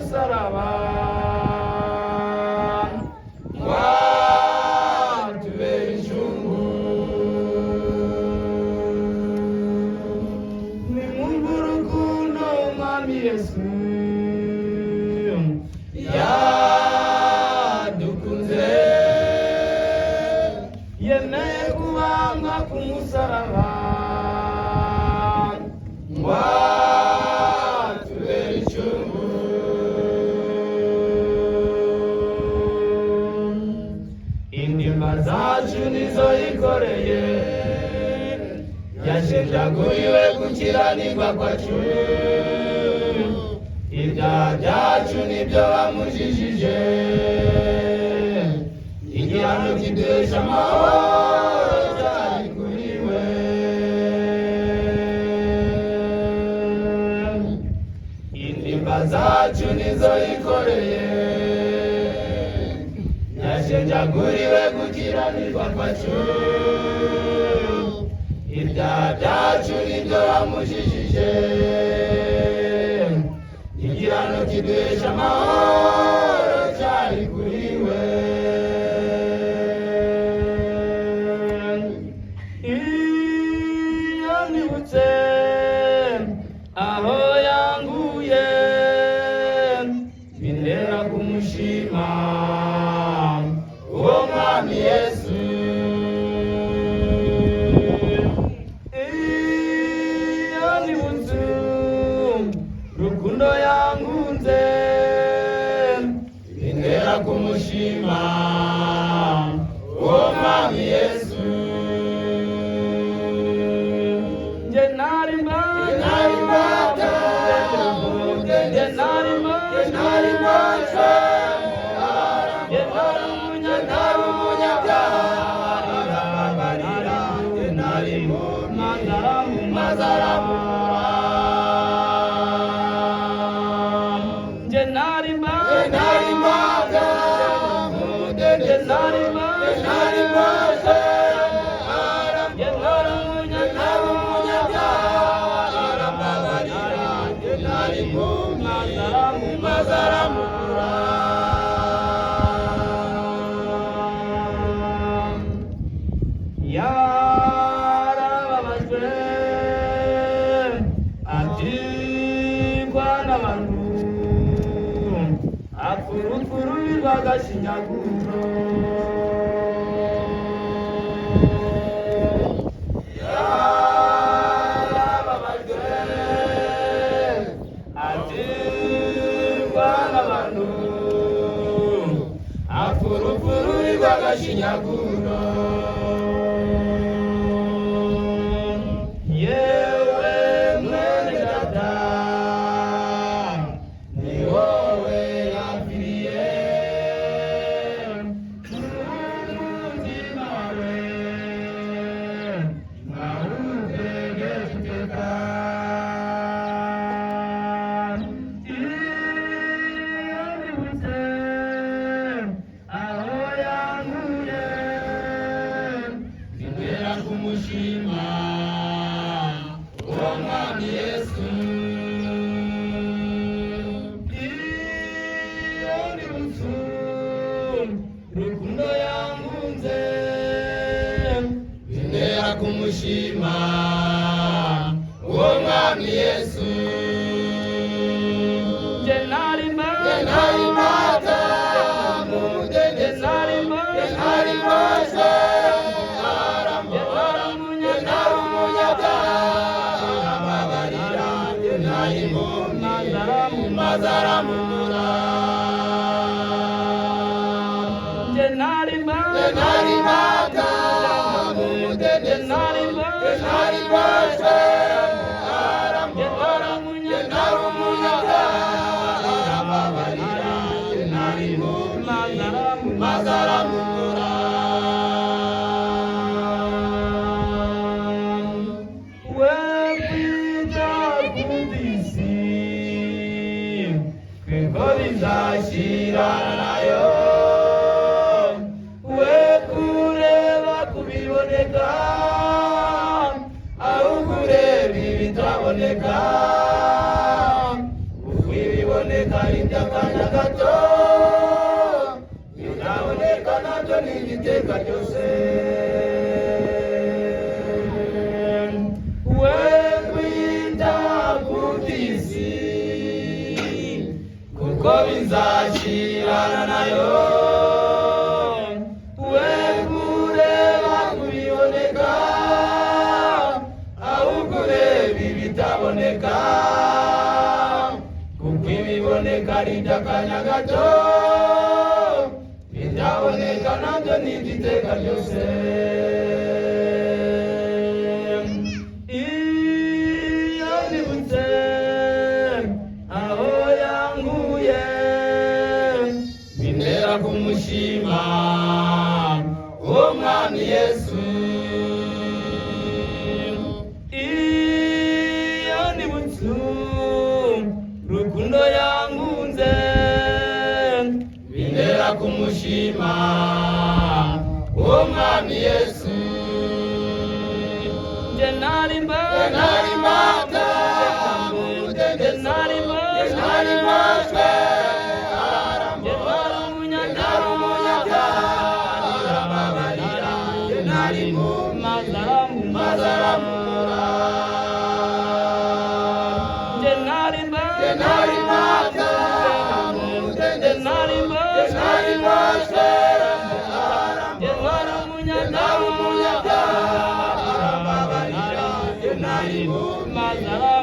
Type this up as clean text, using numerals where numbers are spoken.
musaraba watubera inshungu. Nimwumve urukundo Mwami Yesu yadukunze, yemeye kubambwa ku musaraba watubera inshungu. Indimba zacu nizo yikoreye, yashenjaguriwe gukiranirwa kwacu, ibyaha byacu nibyo bamujijije, igihano kiduhesha amahoro cyari kuri we. Indimba zacu nizo yikoreye, yashenjaguriwe gukiranirwa kwacu, ibyaha byacu nibyo bamujijije, igihano kiduhesha amahoro cyari kuri we. Iyo nibutse aho yanguye, bintera kumushima uwo Mwami Yesu. Iyo nibutse rukundo yangunze, bintera kumushima uwo Mwami Yesu. Nje nari mbata, nje nari mbata, yarababajwe atigwa n'abantu, akurukururirwa agashinyaguro. Yarababajwe atigwa n'abantu, akurukururirwa agashinyaguro. Kumushima uwo Mwami Yesu. Iyo nibutse rukundo yangunze, bintera kumushima uwo Mwami Yesu. Nje nari mbata, nje nari mbata, mazaramura. Nje nari mbata, nje nari mbata, mazaramura. Bizashira nayo, we kureba kubiboneka, aho kureba ibitaboneka, uko ibiboneka ni iby'akandi. n'igiteka ryose. We kwita ku by'isi kuko bizashirana nayo, we kureba ku biboneka ahubwo ureba ibitaboneka, kuko ibiboneka ari iby'akanya gato, ibyaboneka nabyo ni iby'iteka ryose. Iyo nibutse aho yanguye bintera kumushima uwo mwami Yesu. Iyo nibutse urukundo yangunze bintera kumushima uwo mwami Yesu. Je nari mbata je nari mbashwe je wari umunyabyaha arababarira, je nari mu mazaramura, je nari mbata je nari mbashwe je wari umunyabyaha arababarira, je nari mu mazaramura.